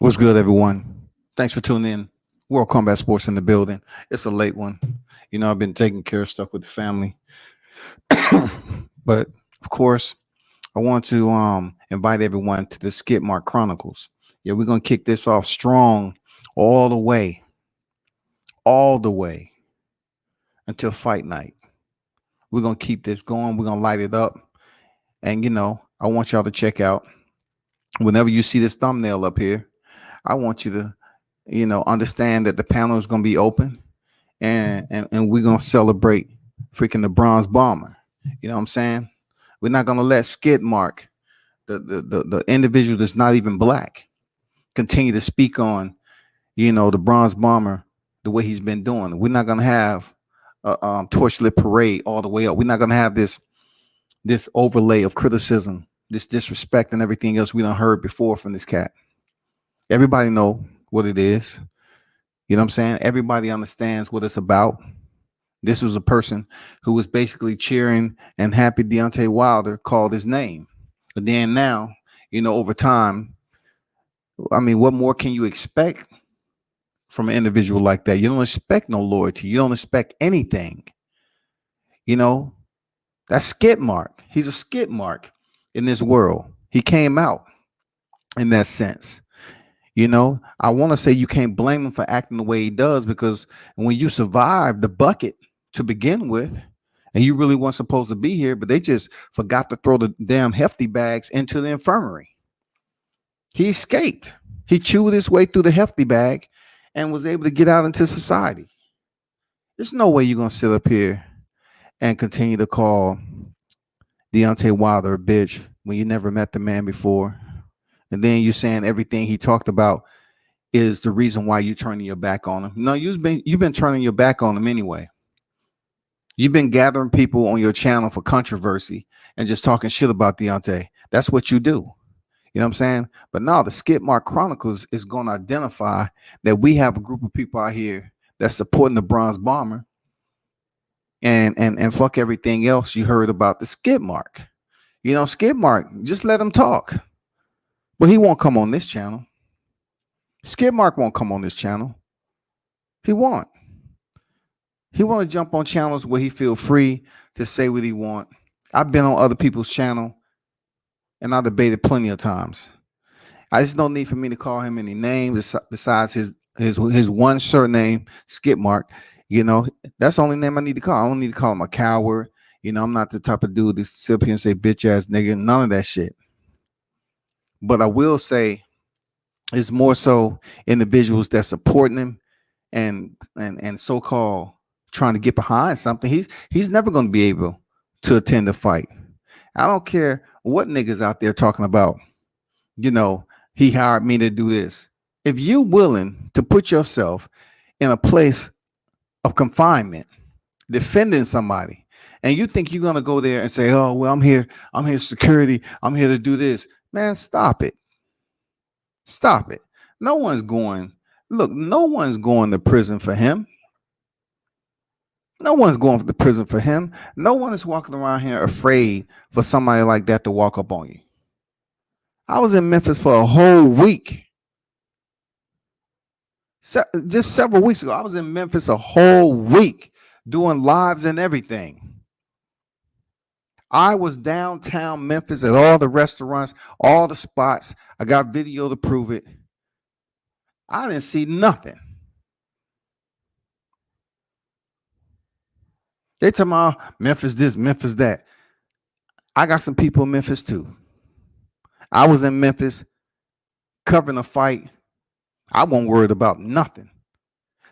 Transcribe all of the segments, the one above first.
What's good, everyone? Thanks for tuning in. World Combat Sports in the building. It's a late one. I've been taking care of stuff with the family, but of course, I want to invite everyone to the SKIDMARK Chronicles. Yeah, we're gonna kick this off strong, all the way, all the way until fight night. We're gonna keep this going. We're gonna light it up, and I want y'all to check out whenever you see this thumbnail up here. I want you to, understand that the panel is gonna be open and we're gonna celebrate freaking the bronze bomber. You know what I'm saying? We're not gonna let SKIDMARK, the individual that's not even black, continue to speak on, the bronze bomber the way he's been doing. We're not gonna have a torchlit parade all the way up. We're not gonna have this overlay of criticism, this disrespect, and everything else we done heard before from this cat. Everybody know what it is. You know what I'm saying? Everybody understands what it's about. This was a person who was basically cheering and happy Deontay Wilder called his name. But then now, over time, I mean, what more can you expect from an individual like that? You don't expect no loyalty. You don't expect anything. That's SKIDMARK. He's a SKIDMARK in this world. He came out in that sense. I want to say you can't blame him for acting the way he does, because when you survive the bucket to begin with, and you really weren't supposed to be here, but they just forgot to throw the damn hefty bags into the infirmary. He escaped. He chewed his way through the hefty bag and was able to get out into society. There's no way you're going to sit up here and continue to call Deontay Wilder a bitch when you never met the man before. And then you're saying everything he talked about is the reason why you're turning your back on him. No, you've been turning your back on him anyway. You've been gathering people on your channel for controversy and just talking shit about Deontay. That's what you do. You know what I'm saying? But now the SKIDMARK Chronicles is going to identify that we have a group of people out here that's supporting the bronze bomber and fuck everything else you heard about the SKIDMARK. SKIDMARK, just let him talk. But he won't come on this channel. SKIDMARK won't come on this channel. He won't. He want to jump on channels where he feel free to say what he want. I've been on other people's channel and I debated plenty of times. I just don't need for me to call him any names besides his one surname, SKIDMARK. That's the only name I need to call. I don't need to call him a coward. I'm not the type of dude that sit up here and say bitch ass nigga. None of that shit. But I will say it's more so individuals that supporting him and so-called trying to get behind something. He's never going to be able to attend a fight. I don't care what niggas out there talking about, he hired me to do this. If you're willing to put yourself in a place of confinement, defending somebody, and you think you're going to go there and say, oh, well, I'm here security, I'm here to do this. Man, stop it. Stop it. No one's going to prison for him. No one's going to prison for him. No one is walking around here afraid for somebody like that to walk up on you. I was in Memphis for a whole week. Just several weeks ago, I was in Memphis a whole week doing lives and everything. I was downtown Memphis at all the restaurants, all the spots. I got video to prove it. I didn't see nothing. They tell me Memphis this, Memphis that. I got some people in Memphis too. I was in Memphis covering a fight. I wasn't worried about nothing.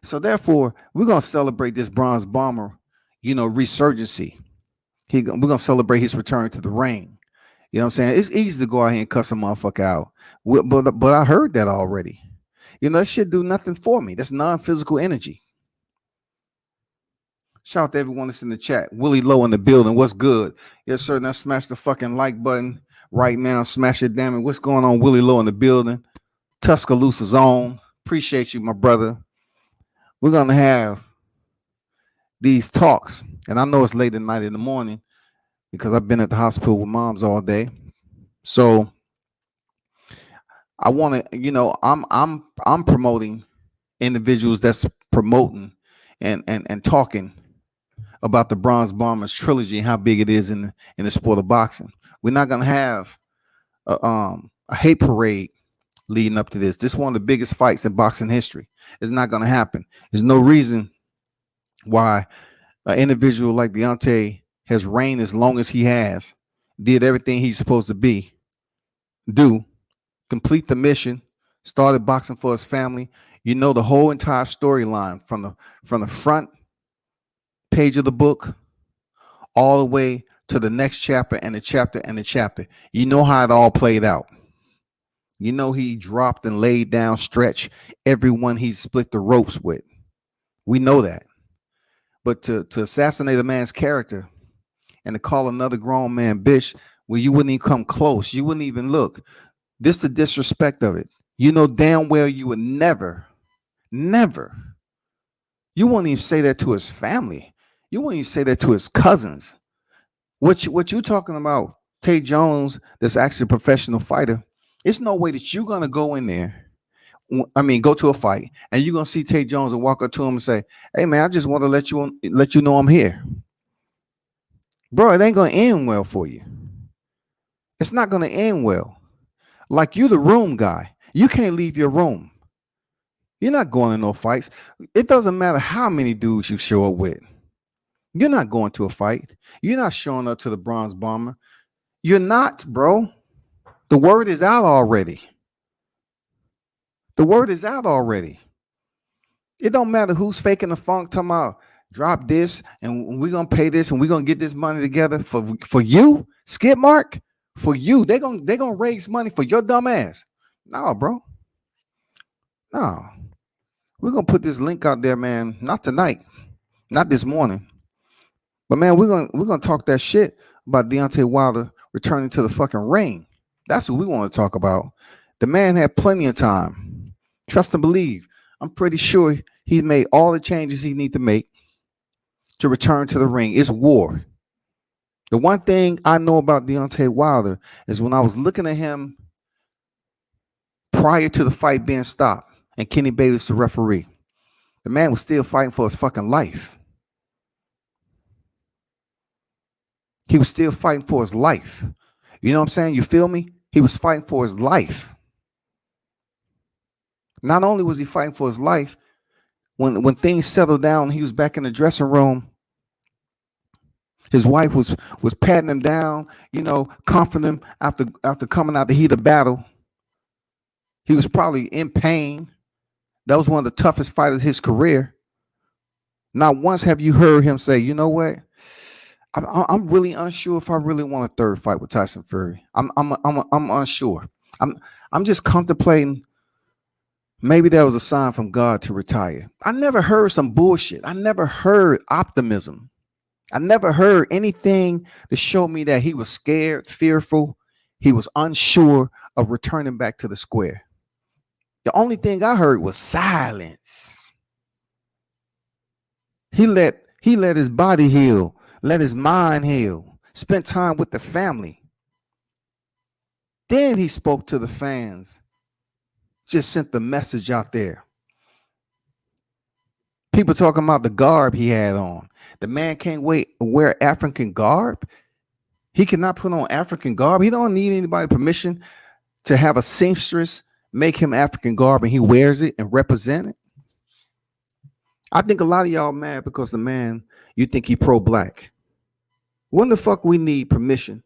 So therefore, we're going to celebrate this bronze bomber, resurgency. We're going to celebrate his return to the ring. You know what I'm saying? It's easy to go out here and cuss a motherfucker out. But I heard that already. That shit do nothing for me. That's non-physical energy. Shout out to everyone that's in the chat. Willie Lowe in the building. What's good? Yes, sir. Now smash the fucking like button right now. Smash it, damn it. What's going on? Willie Lowe in the building. Tuscaloosa's on. Appreciate you, my brother. We're going to have these talks. And I know it's late at night in the morning because I've been at the hospital with moms all day. So I want to, I'm promoting individuals that's promoting and talking about the Bronze Bombers trilogy and how big it is in the sport of boxing. We're not gonna have a hate parade leading up to this. This is one of the biggest fights in boxing history. It's not gonna happen. There's no reason why an individual like Deontay has reigned as long as he has, did everything he's supposed to do, complete the mission, started boxing for his family. You know the whole entire storyline from the front page of the book all the way to the next chapter and the chapter and the chapter. You know how it all played out. You know he dropped and laid down, stretched everyone he split the ropes with. We know that. But to assassinate a man's character and to call another grown man bitch, well, you wouldn't even come close. You wouldn't even look. This the disrespect of it. You know damn well you would never, you wouldn't even say that to his family. You wouldn't even say that to his cousins. What you talking about, Tay Jones, that's actually a professional fighter, it's no way that you're gonna go in there. I mean, go to a fight and you're gonna see Tay Jones and walk up to him and say, "Hey man, I just want to let you know I'm here." Bro, it ain't gonna end well for you. It's not gonna end well. Like you the room guy. You can't leave your room. You're not going to no fights. It doesn't matter how many dudes you show up with. You're not going to a fight. You're not showing up to the Bronze Bomber. You're not, bro. The word is out already. The word is out already. It don't matter who's faking the funk, talking about drop this and we're gonna pay this and we're gonna get this money together for you, SKIDMARK. For you, they're gonna raise money for your dumb ass. No, bro. No. We're gonna put this link out there, man. Not tonight, not this morning. But man, we're gonna talk that shit about Deontay Wilder returning to the fucking ring. That's what we want to talk about. The man had plenty of time. Trust and believe. I'm pretty sure he's made all the changes he need to make to return to the ring. It's war. The one thing I know about Deontay Wilder is when I was looking at him prior to the fight being stopped and Kenny Bayless the referee, the man was still fighting for his fucking life. He was still fighting for his life. You know what I'm saying? You feel me? He was fighting for his life. Not only was he fighting for his life, when things settled down, he was back in the dressing room. His wife was patting him down, comforting him after coming out the heat of battle. He was probably in pain. That was one of the toughest fights of his career. Not once have you heard him say, "You know what? I'm really unsure if I really want a third fight with Tyson Fury. I'm unsure. I'm just contemplating. Maybe that was a sign from God to retire." I never heard some bullshit. I never heard optimism. I never heard anything to show me that he was scared, fearful. He was unsure of returning back to the square. The only thing I heard was silence. He let his body heal, let his mind heal, spent time with the family. Then he spoke to the fans, just sent the message out there. People talking about the garb he had on. The man can't wear African garb. He cannot put on African garb. He don't need anybody's permission to have a seamstress make him African garb and he wears it and represent it. I think a lot of y'all mad because the man, you think he pro-black. When the fuck we need permission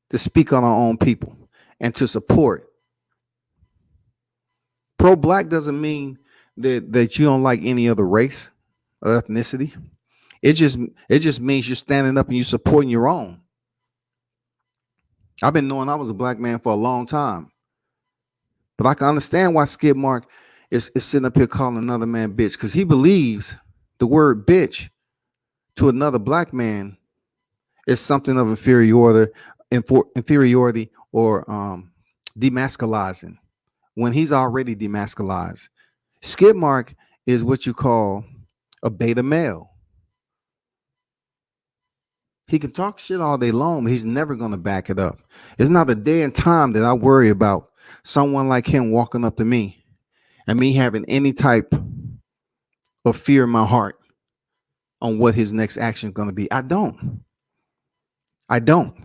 to speak on our own people and to support? Pro-black doesn't mean that you don't like any other race or ethnicity. It just means you're standing up and you're supporting your own. I've been knowing I was a black man for a long time, but I can understand why SKIDMARK is sitting up here calling another man bitch, because he believes the word bitch to another black man is something of inferiority or demasculizing when he's already demasculized. SKIDMARK is what you call a beta male. He can talk shit all day long, but he's never going to back it up. It's not a day and time that I worry about someone like him walking up to me and me having any type of fear in my heart on what his next action is going to be. I don't. I don't.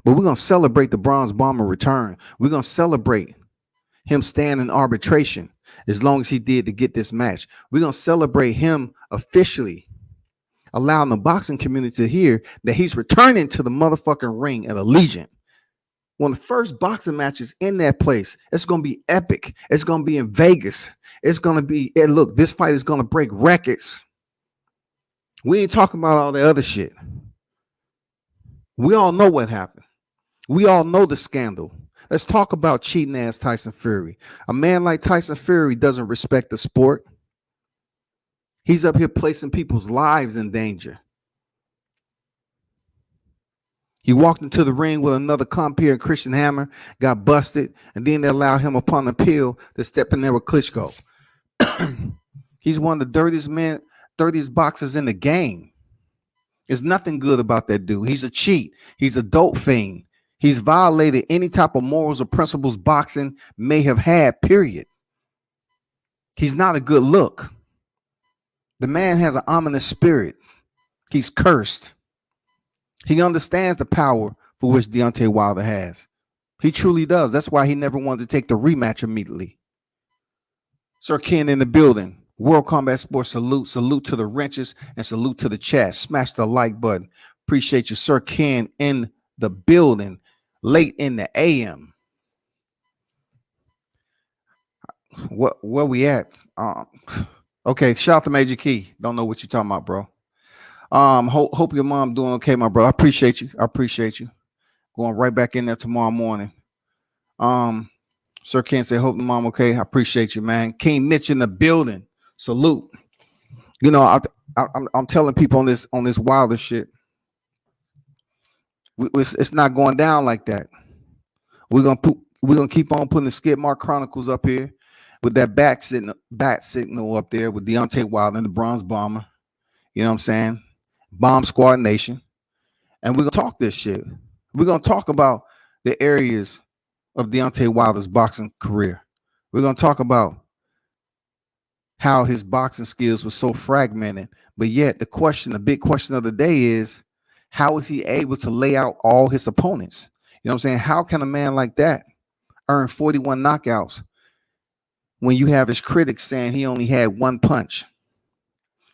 But we're going to celebrate the Bronze Bomber return. We're going to celebrate him staying in arbitration as long as he did to get this match. We're going to celebrate him officially allowing the boxing community to hear that he's returning to the motherfucking ring at Allegiant. One of the first boxing matches in that place. It's going to be epic. It's going to be in Vegas. It's going to be, and look, this fight is going to break records. We ain't talking about all the other shit. We all know what happened. We all know the scandal. Let's talk about cheating ass Tyson Fury. A man like Tyson Fury doesn't respect the sport. He's up here placing people's lives in danger. He walked into the ring with another compeer, Christian Hammer, got busted, and then they allowed him upon appeal to step in there with Klitschko. He's one of the dirtiest boxers in the game. There's nothing good about that dude. He's a cheat. He's a dope fiend. He's violated any type of morals or principles boxing may have had, period. He's not a good look. The man has an ominous spirit. He's cursed. He understands the power for which Deontay Wilder has. He truly does. That's why he never wanted to take the rematch immediately. Sir Ken in the building. World Combat Sports salute. Salute to the wrenches and salute to the chat. Smash the like button. Appreciate you, Sir Ken, in the building late in the AM. Where we at? Okay, shout out to Major Key. Don't know what you're talking about, bro. Hope your mom doing okay, my brother. I appreciate you. Going right back in there tomorrow morning. Sir Ken say, hope the mom okay. I appreciate you, man. King Mitch in the building. Salute. You know, I'm telling people on this Wilder shit. It's not going down like that. We're gonna keep on putting the SKIDMARK Chronicles up here with that bat signal up there with Deontay Wilder and the Bronze Bomber. You know what I'm saying? Bomb Squad Nation. And we're going to talk this shit. We're going to talk about the areas of Deontay Wilder's boxing career. We're going to talk about how his boxing skills were so fragmented. But yet the big question of the day is, how is he able to lay out all his opponents? You know what I'm saying? How can a man like that earn 41 knockouts when you have his critics saying he only had one punch?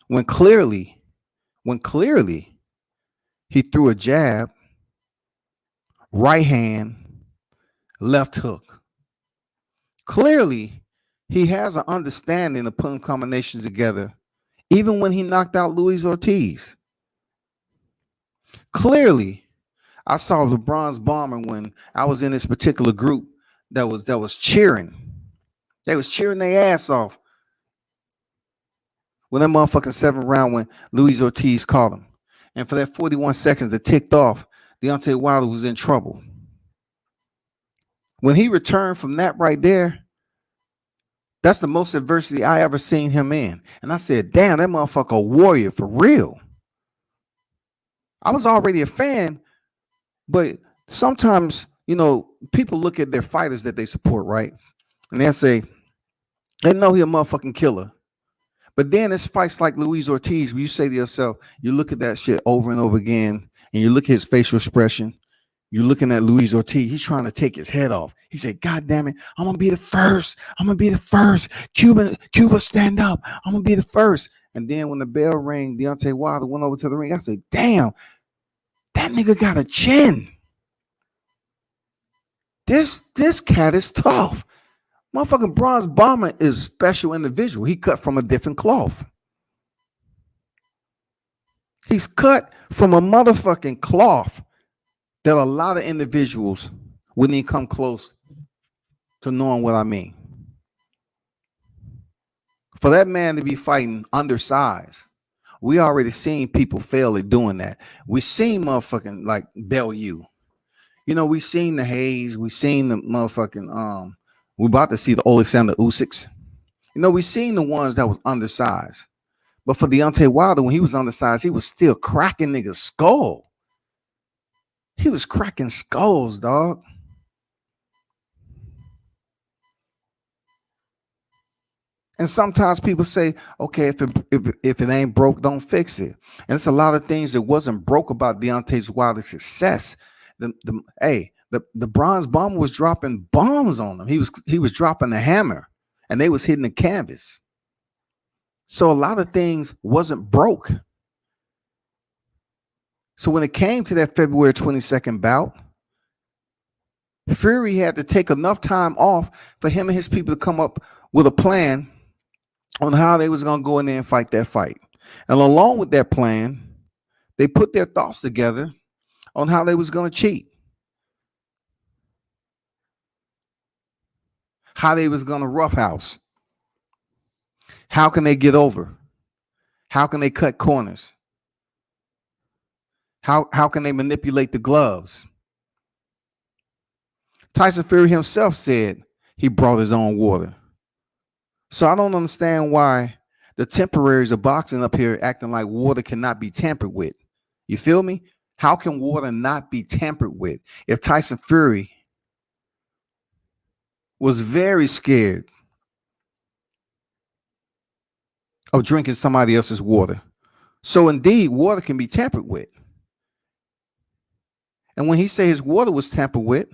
When clearly he threw a jab, right hand, left hook. Clearly, he has an understanding of putting combinations together, even when he knocked out Luis Ortiz. Clearly, I saw the Bronze Bomber when I was in this particular group that was cheering. They was cheering their ass off when that motherfucking 7th round when Luis Ortiz called him. And for that 41 seconds that ticked off, Deontay Wilder was in trouble. When he returned from that right there, that's the most adversity I ever seen him in. And I said, damn, that motherfucker a warrior for real. I was already a fan, but sometimes, you know, people look at their fighters that they support, right? And they'll say, they know he a motherfucking killer. But then it's fights like Luis Ortiz where you say to yourself, you look at that shit over and over again, and you look at his facial expression. You're looking at Luis Ortiz. He's trying to take his head off. He said, God damn it, I'm going to be the first. I'm going to be the first. Cuba, stand up. I'm going to be the first. And then when the bell rang, Deontay Wilder went over to the ring. I said, damn, that nigga got a chin. This cat is tough. Motherfucking Bronze Bomber is a special individual. He cut from a different cloth. He's cut from a motherfucking cloth that a lot of individuals wouldn't even come close to knowing what I mean. For that man to be fighting undersized, we already seen people fail at doing that. We seen motherfucking like Bellew. You know, we seen the Hayes. We seen the motherfucking we're about to see the Alexander Usyks. You know, we seen the ones that was undersized. But for Deontay Wilder, when he was on the sides, he was still cracking niggas' skull. He was cracking skulls, dog. And sometimes people say, okay, if it ain't broke, don't fix it. And it's a lot of things that wasn't broke about Deontay Wilder's success. The Bronze Bomber was dropping bombs on him. He was dropping the hammer, and they was hitting the canvas. So a lot of things wasn't broke. So when it came to that February 22nd bout, Fury had to take enough time off for him and his people to come up with a plan on how they was going to go in there and fight that fight. And along with that plan, they put their thoughts together on how they was going to cheat, how they was going to roughhouse, how can they get over, how can they cut corners, how can they manipulate the gloves. Tyson Fury himself said he brought his own water. So I don't understand why the temporaries of boxing up here acting like water cannot be tampered with. You feel me? How can water not be tampered with? If Tyson Fury was very scared of drinking somebody else's water. So indeed, water can be tampered with. And when he said his water was tampered with,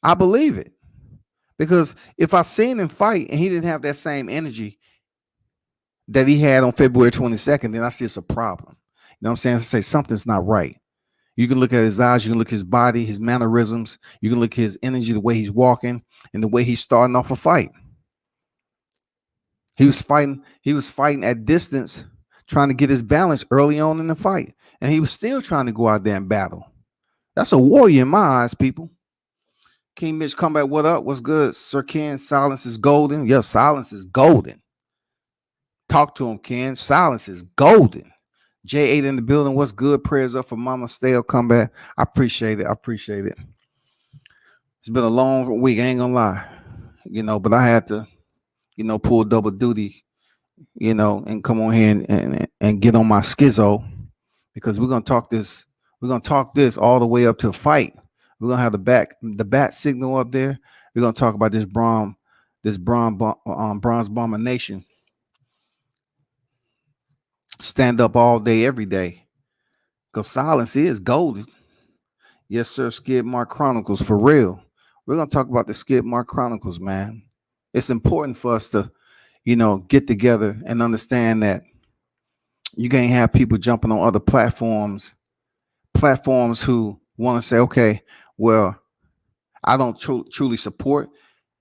I believe it. Because if I seen him fight and he didn't have that same energy that he had on February 22nd, then I see it's a problem. You know what I'm saying? I say something's not right. You can look at his eyes, you can look at his body, his mannerisms, you can look at his energy, the way he's walking, and the way he's starting off a fight. He was fighting at distance, trying to get his balance early on in the fight. And he was still trying to go out there and battle. That's a warrior in my eyes, people. King Mitch Combat, what up? What's good? Sir Ken, silence is golden. Yeah, silence is golden. Talk to him, Ken. Silence is golden. J8 in the building. What's good? Prayers up for Mama Stale Combat. I appreciate it. It's been a long week. I ain't gonna lie. But I had to, pull double duty, and come on here and get on my schizo, because we're gonna talk this. We're gonna talk this all the way up to a fight. We're gonna have the bat signal up there. We're gonna talk about this bronze bomber nation. Stand up all day, every day, because silence is golden. Yes, sir. SKIDMARK Chronicles, for real. We're gonna talk about the SKIDMARK Chronicles, man. It's important for us to, get together and understand that you can't have people jumping on other platforms who want to say, okay, well, I don't truly support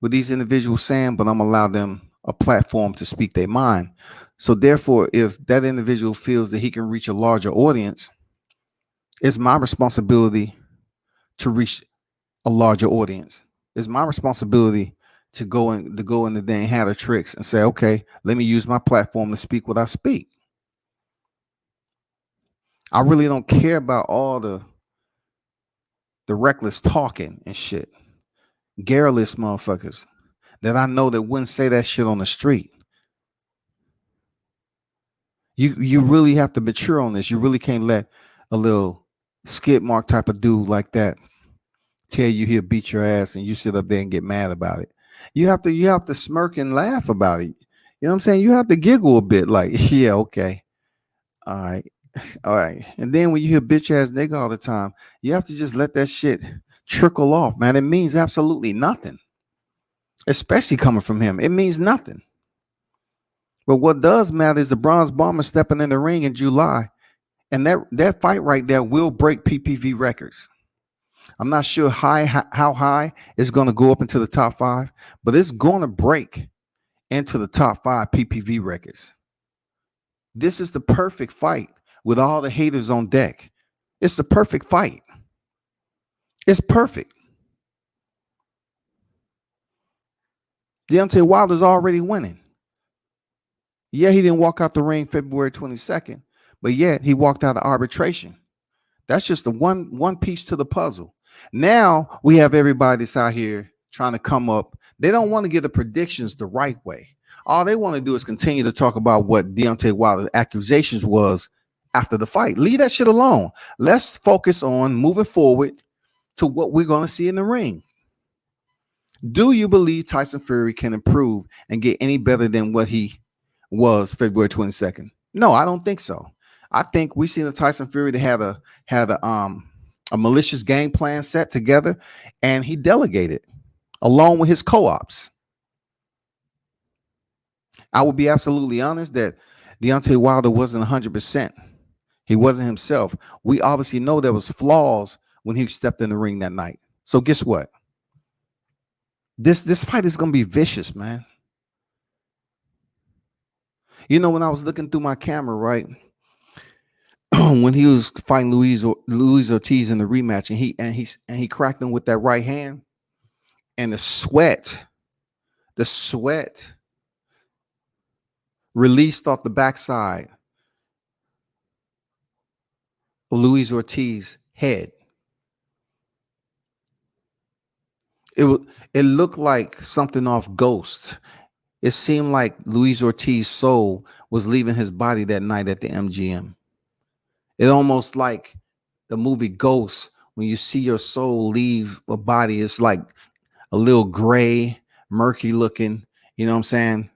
what these individuals saying, but I'm allow them a platform to speak their mind. So therefore, if that individual feels that he can reach a larger audience, it's my responsibility to reach a larger audience. It's my responsibility to go in the day and have the tricks and say, okay, let me use my platform to speak what I speak. I really don't care about all the reckless talking and shit. Garrulous motherfuckers that I know that wouldn't say that shit on the street. You really have to mature on this. You really can't let a little SKIDMARK type of dude like that tell you he'll beat your ass and you sit up there and get mad about it. You have to smirk and laugh about it. You know what I'm saying? You have to giggle a bit, like, yeah, okay. All right. All right. And then when you hear bitch ass nigga all the time, you have to just let that shit trickle off, man. It means absolutely nothing. Especially coming from him. It means nothing. But what does matter is the Bronze Bomber stepping in the ring in July. And that fight right there will break PPV records. I'm not sure how high it's going to go up into the top 5, but it's going to break into the top 5 PPV records. This is the perfect fight with all the haters on deck. It's the perfect fight. It's perfect. Deontay Wilder's already winning. Yeah, he didn't walk out the ring February 22nd, but yet he walked out of arbitration. That's just the one piece to the puzzle. Now we have everybody that's out here trying to come up. They don't want to get the predictions the right way. All they want to do is continue to talk about what Deontay Wilder's accusations was after the fight. Leave that shit alone. Let's focus on moving forward to what we're going to see in the ring. Do you believe Tyson Fury can improve and get any better than what he was February 22nd? No, I don't think so. I think we seen a Tyson Fury that had a malicious game plan set together, and he delegated along with his co-ops. I would be absolutely honest that Deontay Wilder wasn't 100%. He wasn't himself. We obviously know there was flaws when he stepped in the ring that night. So guess what? This fight is going to be vicious, man. You know, when I was looking through my camera, right, when he was fighting Luis Ortiz in the rematch, and he cracked him with that right hand, and the sweat released off the backside of Luis Ortiz's head. It looked like something off Ghost. It seemed like Luis Ortiz's soul was leaving his body that night at the MGM. It almost like the movie Ghost, when you see your soul leave a body, it's like a little gray, murky looking. You know what I'm saying?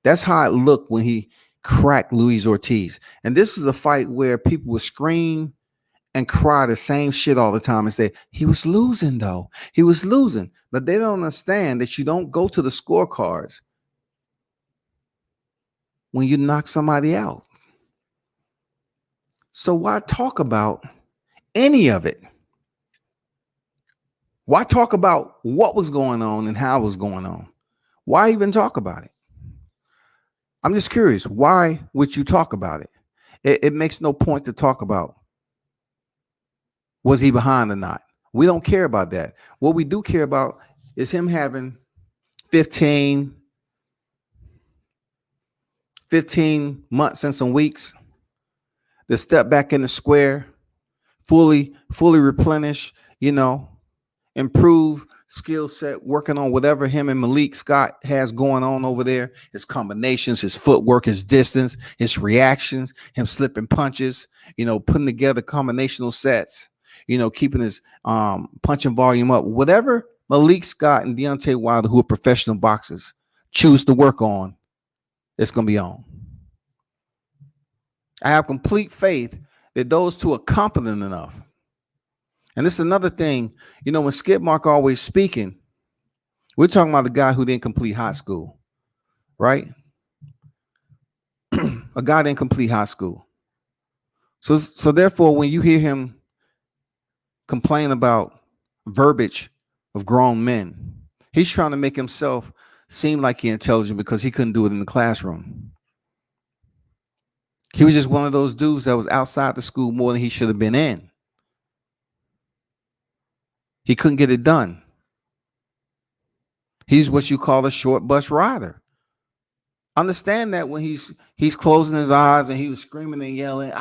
That's how it looked when he cracked Luis Ortiz. And this is a fight where people would scream and cry the same shit all the time and say, he was losing though. He was losing. But they don't understand that you don't go to the scorecards when you knock somebody out. So why talk about any of it? Why talk about what was going on and how it was going on? Why even talk about it? I'm just curious. Why would you talk about it? It makes no point to talk about. Was he behind or not? We don't care about that. What we do care about is him having 15 months and some weeks to step back in the square, fully replenish, improve skill set, working on whatever him and Malik Scott has going on over there, his combinations, his footwork, his distance, his reactions, him slipping punches, putting together combinational sets, keeping his punching volume up. Whatever Malik Scott and Deontay Wilder, who are professional boxers, choose to work on, it's going to be on. I have complete faith that those two are competent enough. And this is another thing, when SKIDMARK always speaking, we're talking about the guy who didn't complete high school, right? A guy didn't complete high school. So therefore, when you hear him complain about verbiage of grown men, he's trying to make himself seem like he's intelligent because he couldn't do it in the classroom. He was just one of those dudes that was outside the school more than he should have been in. He couldn't get it done. He's what you call a short bus rider. Understand that when he's closing his eyes and he was screaming and yelling,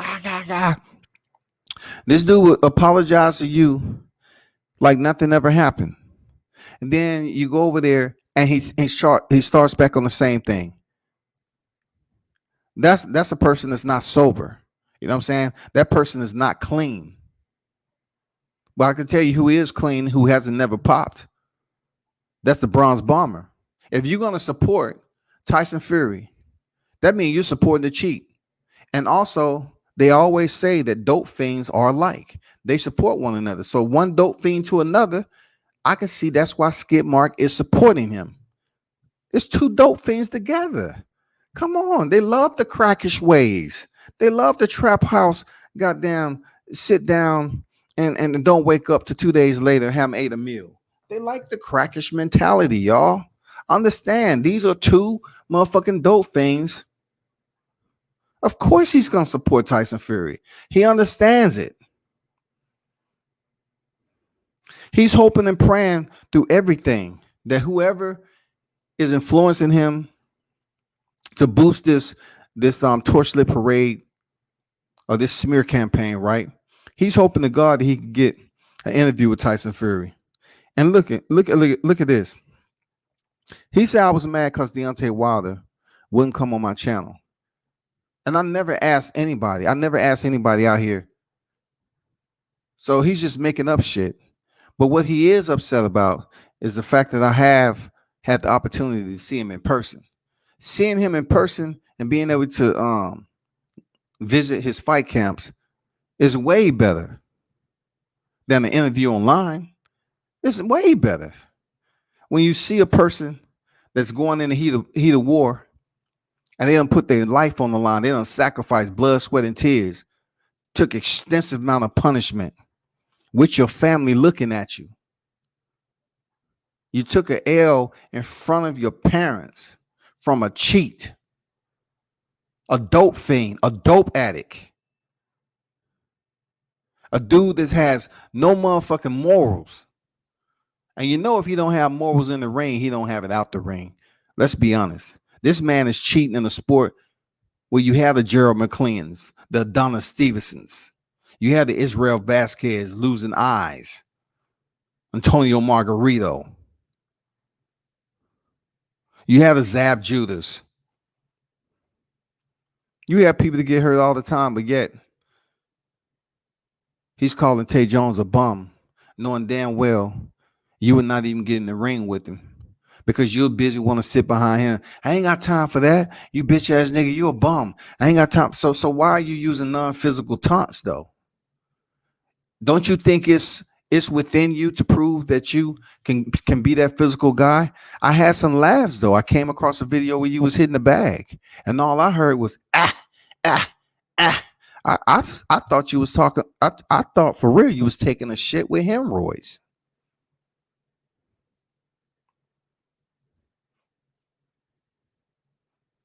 this dude would apologize to you like nothing ever happened. And then you go over there and he starts back on the same thing. That's a person that's not sober. You know what I'm saying? That person is not clean. But I can tell you who is clean, who hasn't never popped. That's the Bronzebomber. If you're going to support Tyson Fury, that means you're supporting the cheat. And also, they always say that dope fiends are alike. They support one another. So one dope fiend to another, I can see that's why SKIDMARK is supporting him. It's two dope fiends together. Come on. They love the crackish ways. They love the trap house, goddamn, sit down and don't wake up to 2 days later, haven't ate a meal. They like the crackish mentality, y'all. Understand, these are two motherfucking dope fiends. Of course he's going to support Tyson Fury. He understands it. He's hoping and praying through everything that whoever is influencing him to boost this torchlit parade or this smear campaign, right? He's hoping to God that he can get an interview with Tyson Fury. And look at this. He said I was mad because Deontay Wilder wouldn't come on my channel. And I never asked anybody. I never asked anybody out here. So he's just making up shit. But what he is upset about is the fact that I have had the opportunity to see him in person. Seeing him in person and being able to visit his fight camps is way better than an interview online. It's way better. When you see a person that's going in the heat of war and they don't put their life on the line, they don't sacrifice blood, sweat, and tears, took extensive amount of punishment with your family looking at you. You took an L in front of your parents from a cheat, a dope fiend, a dope addict, a dude that has no motherfucking morals. And you know if he don't have morals in the ring, he don't have it out the ring. Let's be honest. This man is cheating in a sport where you have the Gerald McLeans, the Adonis Stevensons. You have the Israel Vasquez losing eyes, Antonio Margarito. You have the Zab Judas. You have people that get hurt all the time, but yet he's calling Tay Jones a bum, knowing damn well you would not even get in the ring with him because you're busy want to sit behind him. I ain't got time for that. You bitch ass nigga, you a bum. I ain't got time. So why are you using non-physical taunts though? Don't you think it's within you to prove that you can be that physical guy? I had some laughs though. I came across a video where you was hitting the bag, and all I heard was ah. I thought you was talking. I thought for real you was taking a shit with hemorrhoids.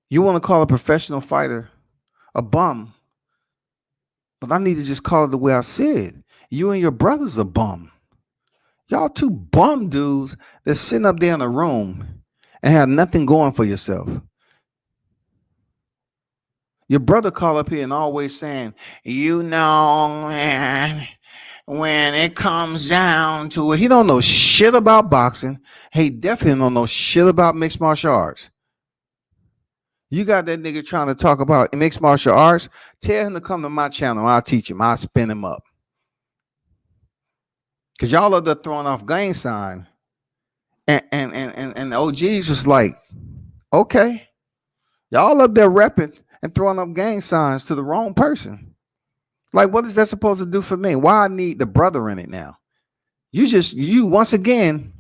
You want to call a professional fighter a bum, but I need to just call it the way I said. You and your brother's a bum. Y'all two bum dudes that's sitting up there in a room and have nothing going for yourself. Your brother call up here and always saying, you know, man, when it comes down to it, he don't know shit about boxing. He definitely don't know shit about mixed martial arts. You got that nigga trying to talk about mixed martial arts. Tell him to come to my channel. I'll teach him. I'll spin him up. Because y'all are there throwing off gang sign. And the OGs was like, okay. Y'all up there repping and throwing up gang signs to the wrong person. Like, what is that supposed to do for me? Why I need the brother in it now? You once again,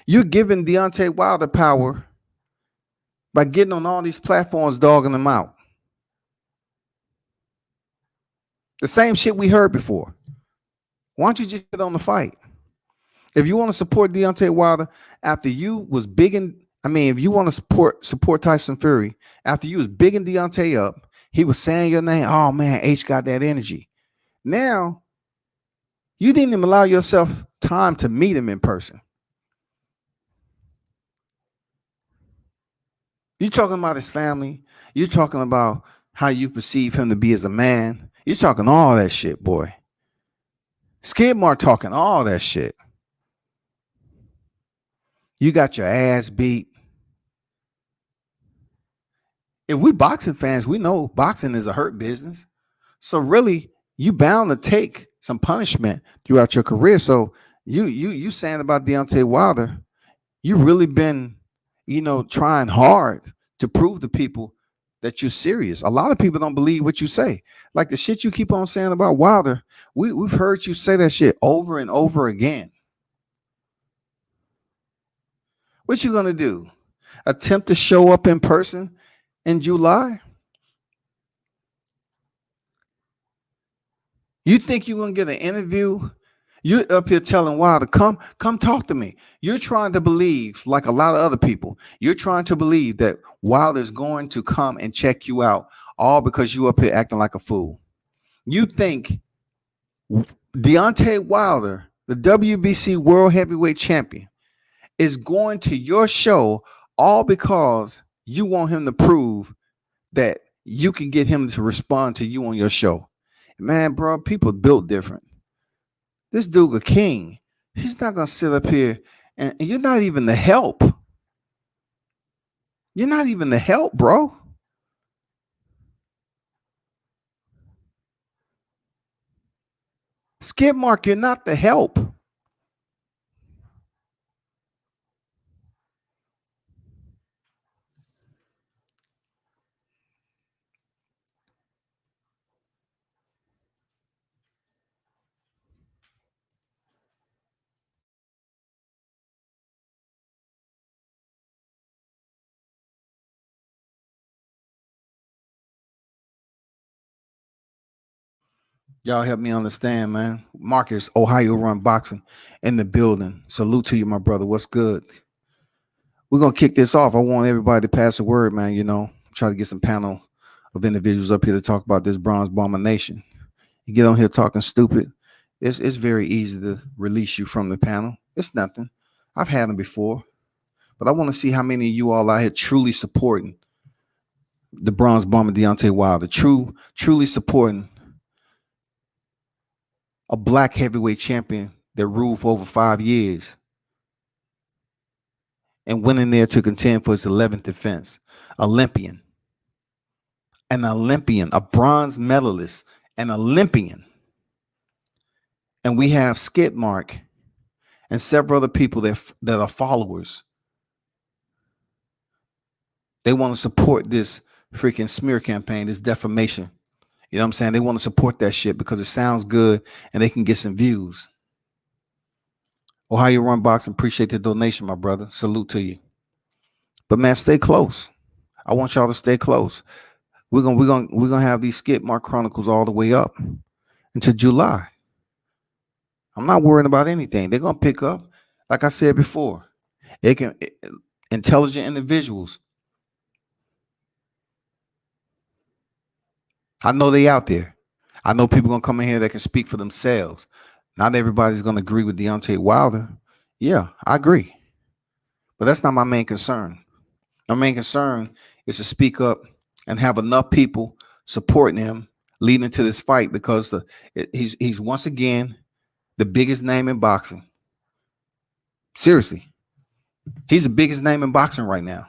you're giving Deontay Wilder power by getting on all these platforms, dogging them out. The same shit we heard before. Why don't you just get on the fight? If you want to support Deontay Wilder after you was bigging, if you want to support Tyson Fury after you was bigging Deontay up, he was saying your name. Oh man, H got that energy. Now, you didn't even allow yourself time to meet him in person. You're talking about his family. You're talking about how you perceive him to be as a man. You're talking all that shit, boy. SKIDMARK talking all that shit. You got your ass beat. If we boxing fans, we know boxing is a hurt business. So really, you bound to take some punishment throughout your career. So you saying about Deontay Wilder, you really been, trying hard to prove to people that you're serious. A lot of people don't believe what you say. Like the shit you keep on saying about Wilder, we've heard you say that shit over and over again. What you gonna do? Attempt to show up in person in July? You think you're gonna get an interview? You're up here telling Wilder, come talk to me. You're trying to believe, like a lot of other people, you're trying to believe that Wilder's going to come and check you out, all because you up here acting like a fool. You think Deontay Wilder, the WBC World Heavyweight Champion, is going to your show all because you want him to prove that you can get him to respond to you on your show. Man, bro, people built different. This dude a king. He's not gonna sit up here and you're not even the help. You're not even the help, bro. SKIDMARK, you're not the help. Y'all help me understand, man. Marcus, Ohio Run Boxing in the building. Salute to you, my brother. What's good? We're gonna kick this off. I want everybody to pass the word, man. Try to get some panel of individuals up here to talk about this Bronzebomber nation. You get on here talking stupid. It's very easy to release you from the panel. It's nothing. I've had them before, but I want to see how many of you all out here truly supporting the Bronzebomber Deontay Wilder, truly supporting a black heavyweight champion that ruled for over 5 years and went in there to contend for his 11th defense. Olympian, a bronze medalist, an Olympian. And we have SKIDMARK and several other people that are followers. They want to support this freaking smear campaign, this defamation. You know what I'm saying? They want to support that shit because it sounds good and they can get some views. Ohio Run Boxing, appreciate the donation, my brother. Salute to you. But man, stay close. I want y'all to stay close. We're gonna have these SKIDMARK Chronicles all the way up into July. I'm not worrying about anything. They're gonna pick up, like I said before. Intelligent individuals. I know they out there. I know people gonna come in here that can speak for themselves. Not everybody's gonna agree with Deontay Wilder. Yeah, I agree. But that's not my main concern. My main concern is to speak up and have enough people supporting him leading into this fight because he's once again the biggest name in boxing. Seriously, he's the biggest name in boxing right now.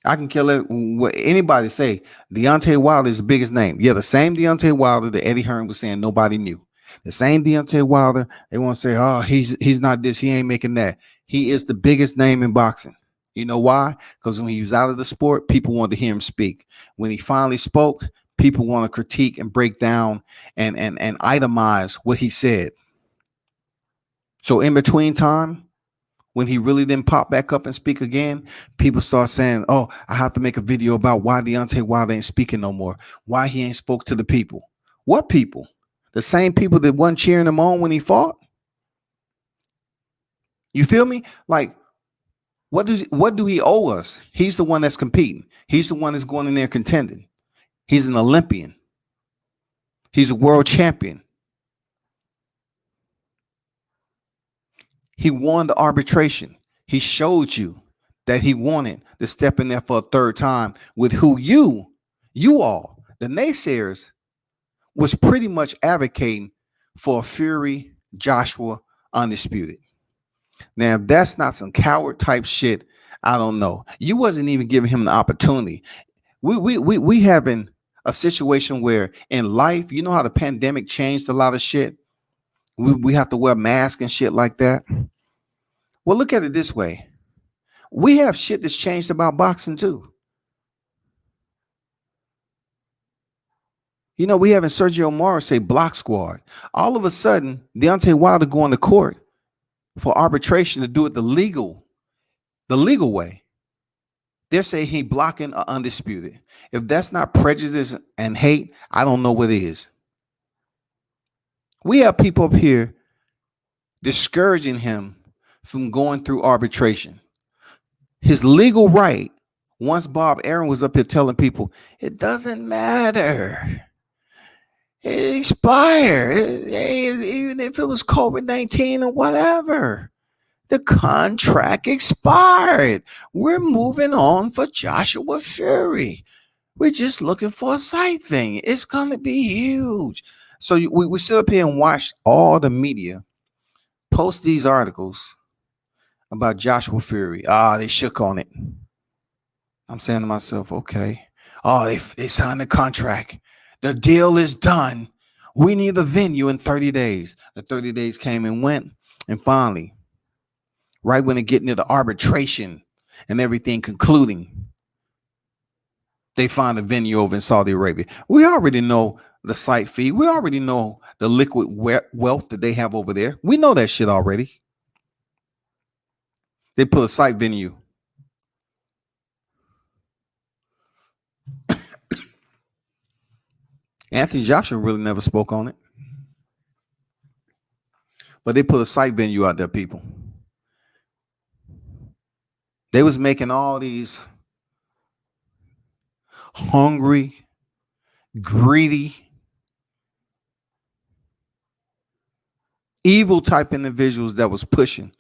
I can kill it. What anybody say, Deontay Wilder is the biggest name. Yeah, the same Deontay Wilder that Eddie Hearn was saying nobody knew. The same Deontay Wilder, they want to say, oh, he's not this, he ain't making that. He is the biggest name in boxing. You know why? Because when he was out of the sport, people wanted to hear him speak. When he finally spoke, people want to critique and break down and itemize what he said. So in between time, when he really didn't pop back up and speak again, people start saying, oh, I have to make a video about why Deontay Wilder ain't speaking no more, why he ain't spoke to the people. What people? The same people that wasn't cheering him on when he fought? You feel me? Like, what do he owe us? He's the one that's competing. He's the one that's going in there contending. He's an Olympian. He's a world champion. He won the arbitration. He showed you that he wanted to step in there for a third time with who you all, the naysayers, was pretty much advocating for Fury, Joshua, undisputed. Now, if that's not some coward type shit, I don't know. You wasn't even giving him the opportunity. We having a situation where in life, you know how the pandemic changed a lot of shit. We have to wear masks and shit like that. Well, look at it this way. We have shit that's changed about boxing too. You know, we having Sergio Mora say block squad. All of a sudden, Deontay Wilder going to court for arbitration to do it the legal way. They're saying he blocking or undisputed. If that's not prejudice and hate, I don't know what is. We have people up here discouraging him from going through arbitration. His legal right, once Bob Aaron was up here telling people, it doesn't matter. It expired. Even if it was COVID-19 or whatever. The contract expired. We're moving on for Joshua Fury. We're just looking for a side thing. It's going to be huge. So we sit up here and watch all the media post these articles about Joshua Fury. They shook on it. I'm saying to myself, okay, oh, they signed the contract. The deal is done. We need a venue in 30 days. The 30 days came and went. And finally, right when it get into the arbitration and everything concluding, they find a venue over in Saudi Arabia. We already know the site fee. We already know the liquid wealth that they have over there. We know that shit already. They put a site venue. Anthony Joshua really never spoke on it. But they put a site venue out there, people. They was making all these hungry, greedy, evil type individuals that was pushing.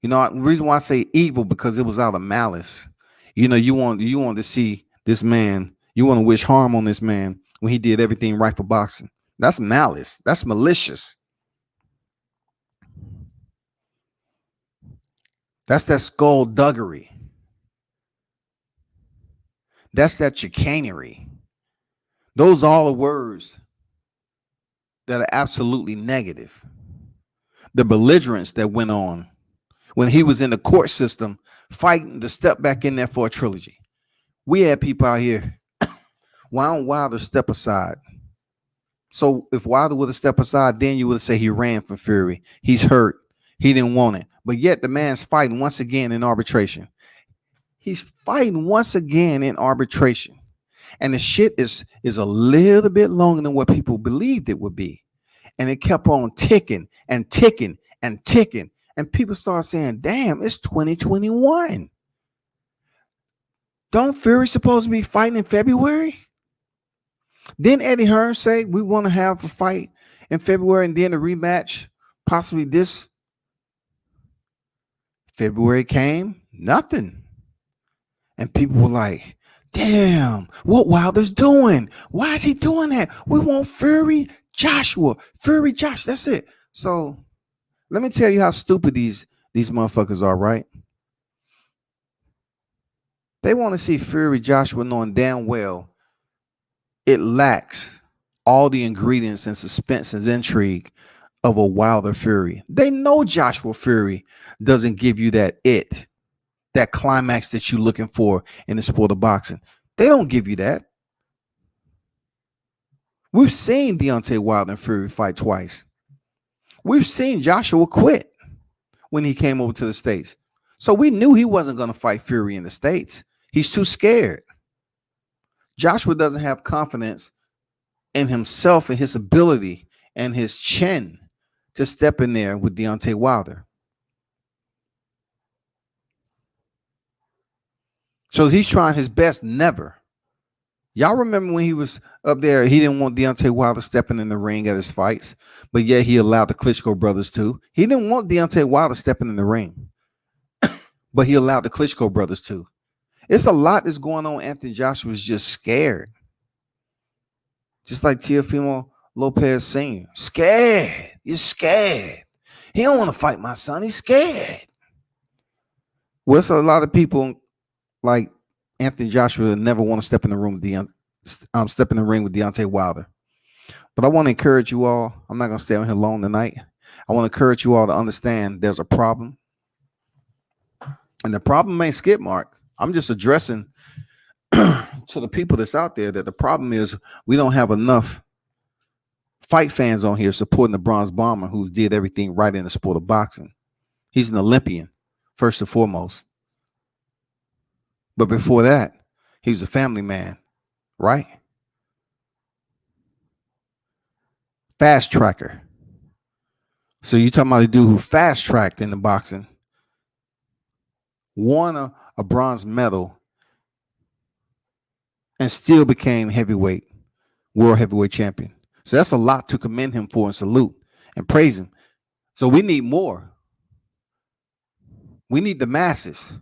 You know, the reason why I say evil, because it was out of malice. You know, you want to see this man, you want to wish harm on this man when he did everything right for boxing. That's malice. That's malicious. That's that skullduggery. That's that chicanery. Those are all the words that are absolutely negative. The belligerence that went on when he was in the court system fighting to step back in there for a trilogy. We had people out here. Why don't Wilder step aside? So if Wilder would have stepped aside, then you would say he ran for Fury. He's hurt. He didn't want it. But yet the man's fighting once again in arbitration. He's fighting once again in arbitration. And the shit is a little bit longer than what people believed it would be. And it kept on ticking and ticking and ticking. And people start saying, damn, it's 2021. Don't Fury supposed to be fighting in February? Didn't Eddie Hearn say we want to have a fight in February and then a rematch possibly this? February came, nothing. And people were like, damn, what Wilder's doing? Why is he doing that? We want Fury Joshua. Fury Josh, that's it. So let me tell you how stupid these motherfuckers are, right? They want to see Fury Joshua knowing damn well it lacks all the ingredients and suspense and intrigue of a Wilder Fury. They know Joshua Fury doesn't give you that climax that you're looking for in the sport of boxing. They don't give you that. We've seen Deontay Wilder and Fury fight twice. We've seen Joshua quit when he came over to the States. So we knew he wasn't going to fight Fury in the States. He's too scared. Joshua doesn't have confidence in himself and his ability and his chin to step in there with Deontay Wilder. So he's trying his best never. Y'all remember when he was up there, he didn't want Deontay Wilder stepping in the ring at his fights, but yet he allowed the Klitschko brothers to. He didn't want Deontay Wilder stepping in the ring, but he allowed the Klitschko brothers to. It's a lot that's going on. Anthony Joshua is just scared. Just like Teofimo Lopez Sr. Scared. You're scared. He don't want to fight my son. He's scared. Well, it's a lot of people like Anthony Joshua never want to step in the room with step in the ring with Deontay Wilder. But I want to encourage you all. I'm not going to stay on here long tonight. I want to encourage you all to understand there's a problem. And the problem ain't SKIDMARK. I'm just addressing to the people that's out there that the problem is we don't have enough fight fans on here supporting the Bronzebomber who did everything right in the sport of boxing. He's an Olympian, first and foremost. But before that, he was a family man, right? Fast tracker. So you talking about a dude who fast tracked in the boxing, won a bronze medal, and still became world heavyweight champion. So that's a lot to commend him for and salute and praise him. So we need more. We need the masses.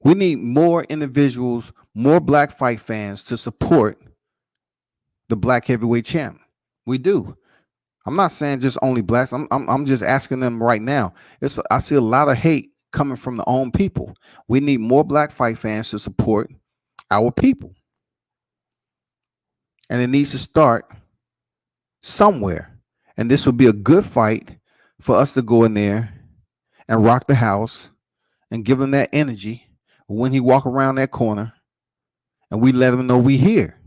We need more individuals, more black fight fans to support the black heavyweight champ. We do. I'm not saying just only blacks. I'm just asking them right now. I see a lot of hate coming from the own people. We need more black fight fans to support our people. And it needs to start somewhere. And this would be a good fight for us to go in there and rock the house and give him that energy when he walk around that corner, and we let him know we here.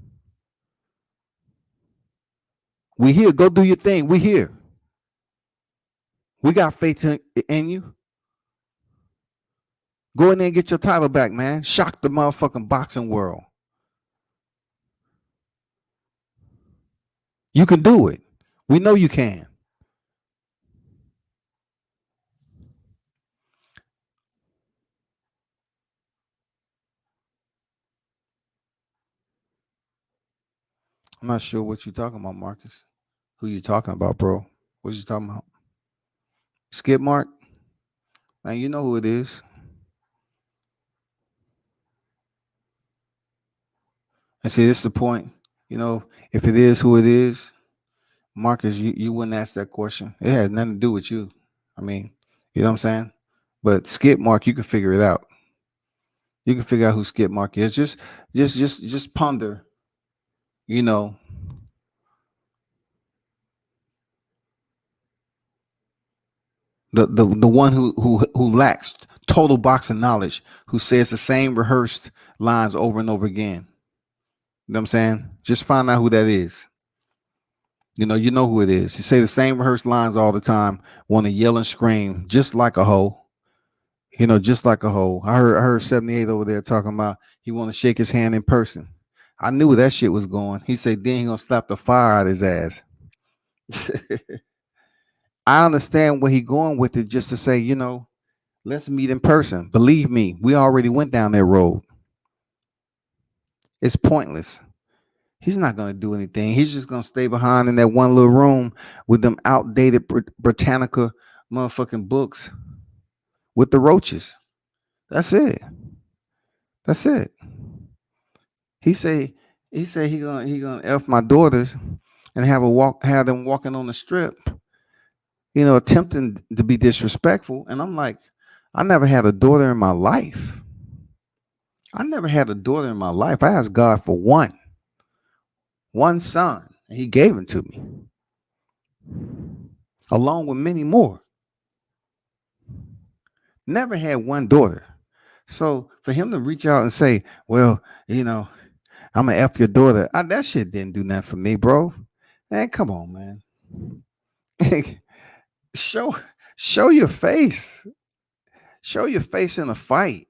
We here. Go do your thing. We here. We got faith in you. Go in there and get your title back, man. Shock the motherfucking boxing world. You can do it. We know you can. I'm not sure what you're talking about, Marcus. Who you talking about, bro? What you talking about? SKIDMARK? Man, you know who it is. And see, this is the point. You know, if it is who it is, Marcus, you wouldn't ask that question. It has nothing to do with you. I mean, you know what I'm saying? But SKIDMARK, you can figure it out. You can figure out who SKIDMARK is. Just ponder, you know, the one who lacks total boxing knowledge, who says the same rehearsed lines over and over again. You know what I'm saying? Just find out who that is. You know who it is. You say the same rehearsed lines all the time, want to yell and scream, just like a hoe. Just like a hoe. I heard 78 over there talking about he want to shake his hand in person. I knew where that shit was going. He said then he gonna slap the fire out of his ass. I understand where he going with it, just to say, let's meet in person. Believe me, we already went down that road. It's pointless. He's not going to do anything. He's just going to stay behind in that one little room with them outdated Britannica motherfucking books with the roaches. That's it. That's it. He say he gonna F my daughters and have them walking on the strip, attempting to be disrespectful. And I'm like, I never had a daughter in my life. I never had a daughter in my life. I asked God for one son, and he gave it to me, along with many more. Never had one daughter. So for him to reach out and say, well, I'm gonna F your daughter, that shit didn't do nothing for me, bro. Man, come on, man. show show your face. Show your face in a fight.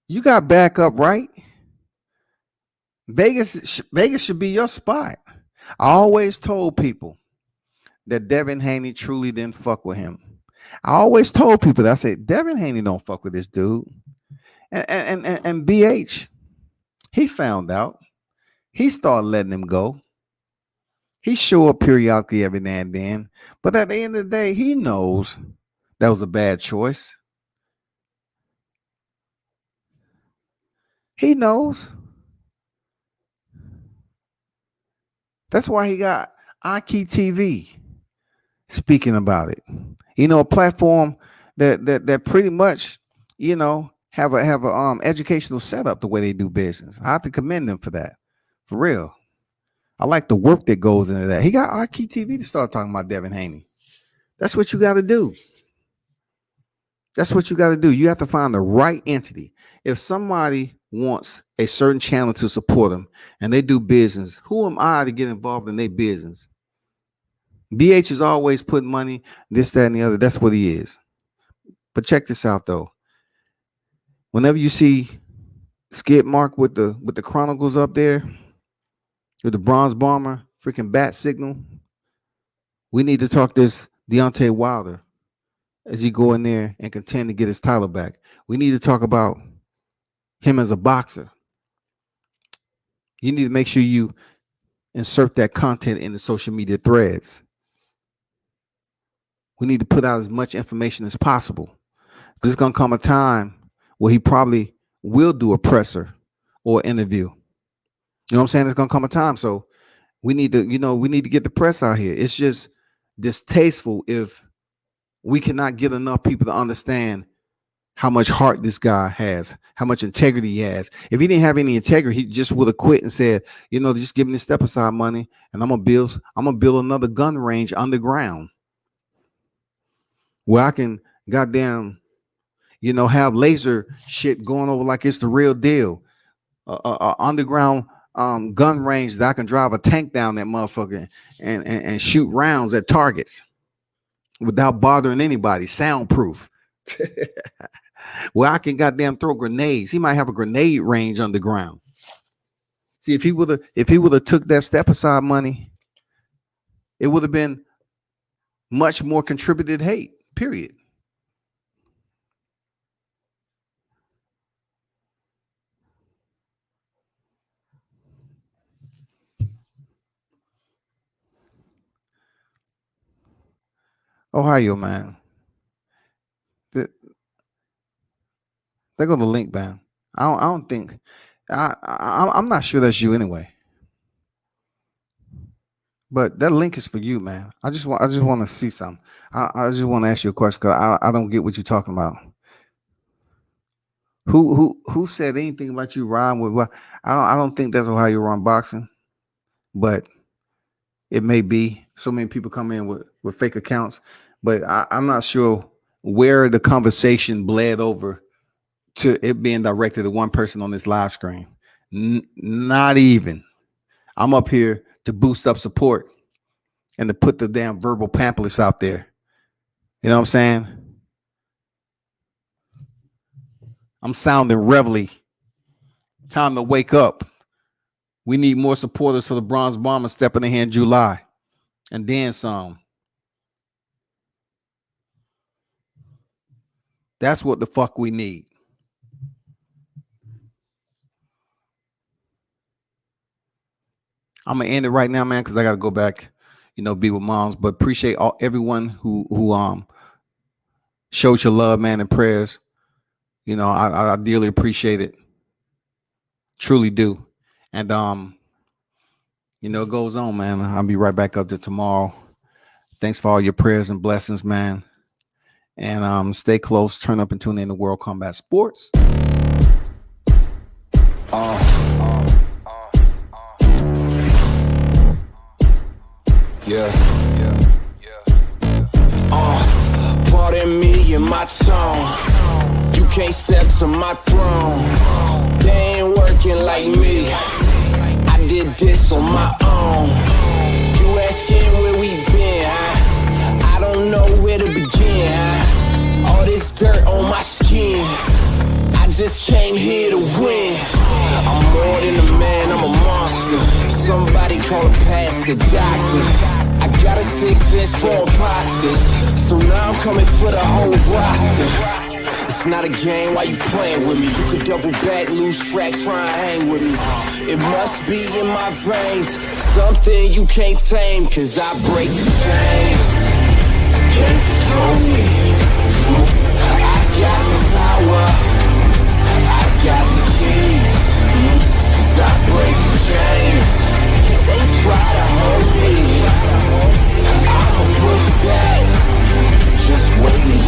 You got backup, right? Vegas should be your spot. I always told people that Devin Haney truly didn't fuck with him. I always told people that. I said, Devin Haney don't fuck with this dude. And BH, he found out. He started letting him go. He show up periodically every now and then. But at the end of the day, he knows that was a bad choice. He knows. That's why he got IKTV speaking about it. A platform that pretty much, have a educational setup the way they do business. I have to commend them for that. For real. I like the work that goes into that. He got IKTV to start talking about Devin Haney. That's what you got to do. That's what you got to do. You have to find the right entity. If somebody wants a certain channel to support them and they do business, who am I to get involved in their business? BH is always putting money, this, that, and the other. That's what he is. But check this out, though. Whenever you see SKIDMARK with the Chronicles up there, with the Bronzebomber, freaking bat signal, we need to talk this Deontay Wilder as he go in there and contend to get his title back. We need to talk about him as a boxer. You need to make sure you insert that content in the social media threads. We need to put out as much information as possible. Because it's going to come a time where he probably will do a presser or interview. You know what I'm saying? It's going to come a time. So we need to get the press out here. It's just distasteful if We cannot get enough people to understand how much heart this guy has, how much integrity he has. If he didn't have any integrity, he just would have quit and said, you know, just give me the step aside money and I'm gonna build another gun range underground where I can goddamn, you know, have laser shit going over like it's the real deal. Underground gun range that I can drive a tank down that motherfucker and shoot rounds at targets without bothering anybody. Soundproof. Where I can goddamn throw grenades. He might have a grenade range underground. See, if he would have took that step aside money, it would have been much more contributed hate. Period. Ohio, man. There go the link, man. I don't think. I'm not sure that's you anyway. But that link is for you, man. I just want to see something. I just want to ask you a question because I don't get what you're talking about. Who said anything about you rhyme with what? I don't think that's how you run boxing, but it may be. So many people come in with fake accounts, but I'm not sure where the conversation bled over to it being directed at one person on this live screen. Not even. I'm up here to boost up support and to put the damn verbal pamphlets out there. You know what I'm saying? I'm sounding reveille. Time to wake up. We need more supporters for the Bronzebomber stepping in here in July. And then some. That's what the fuck we need. I'm gonna end it right now, man, because I gotta go back, you know, be with moms. But appreciate everyone who showed your love, man, and prayers. You know, I dearly appreciate it. Truly do. And you know, it goes on, man. I'll be right back up to tomorrow. Thanks for all your prayers and blessings, man. And stay close, turn up and tune in to World Combat Sports. Pardon me and my tone. You can't step to my throne. They ain't working like me. I did this on my own. You asking where we been, huh? I don't know where to begin, huh? All this dirt on my skin. I just came here to win. I'm more than a man, I'm a monster. Somebody call a pastor, doctor. I got a 6 cents for imposters, so now I'm coming for the whole roster. It's not a game, why you playing with me? You could double back, lose track, try and hang with me. It must be in my veins, something you can't tame, cause I break the chains. Can't control me.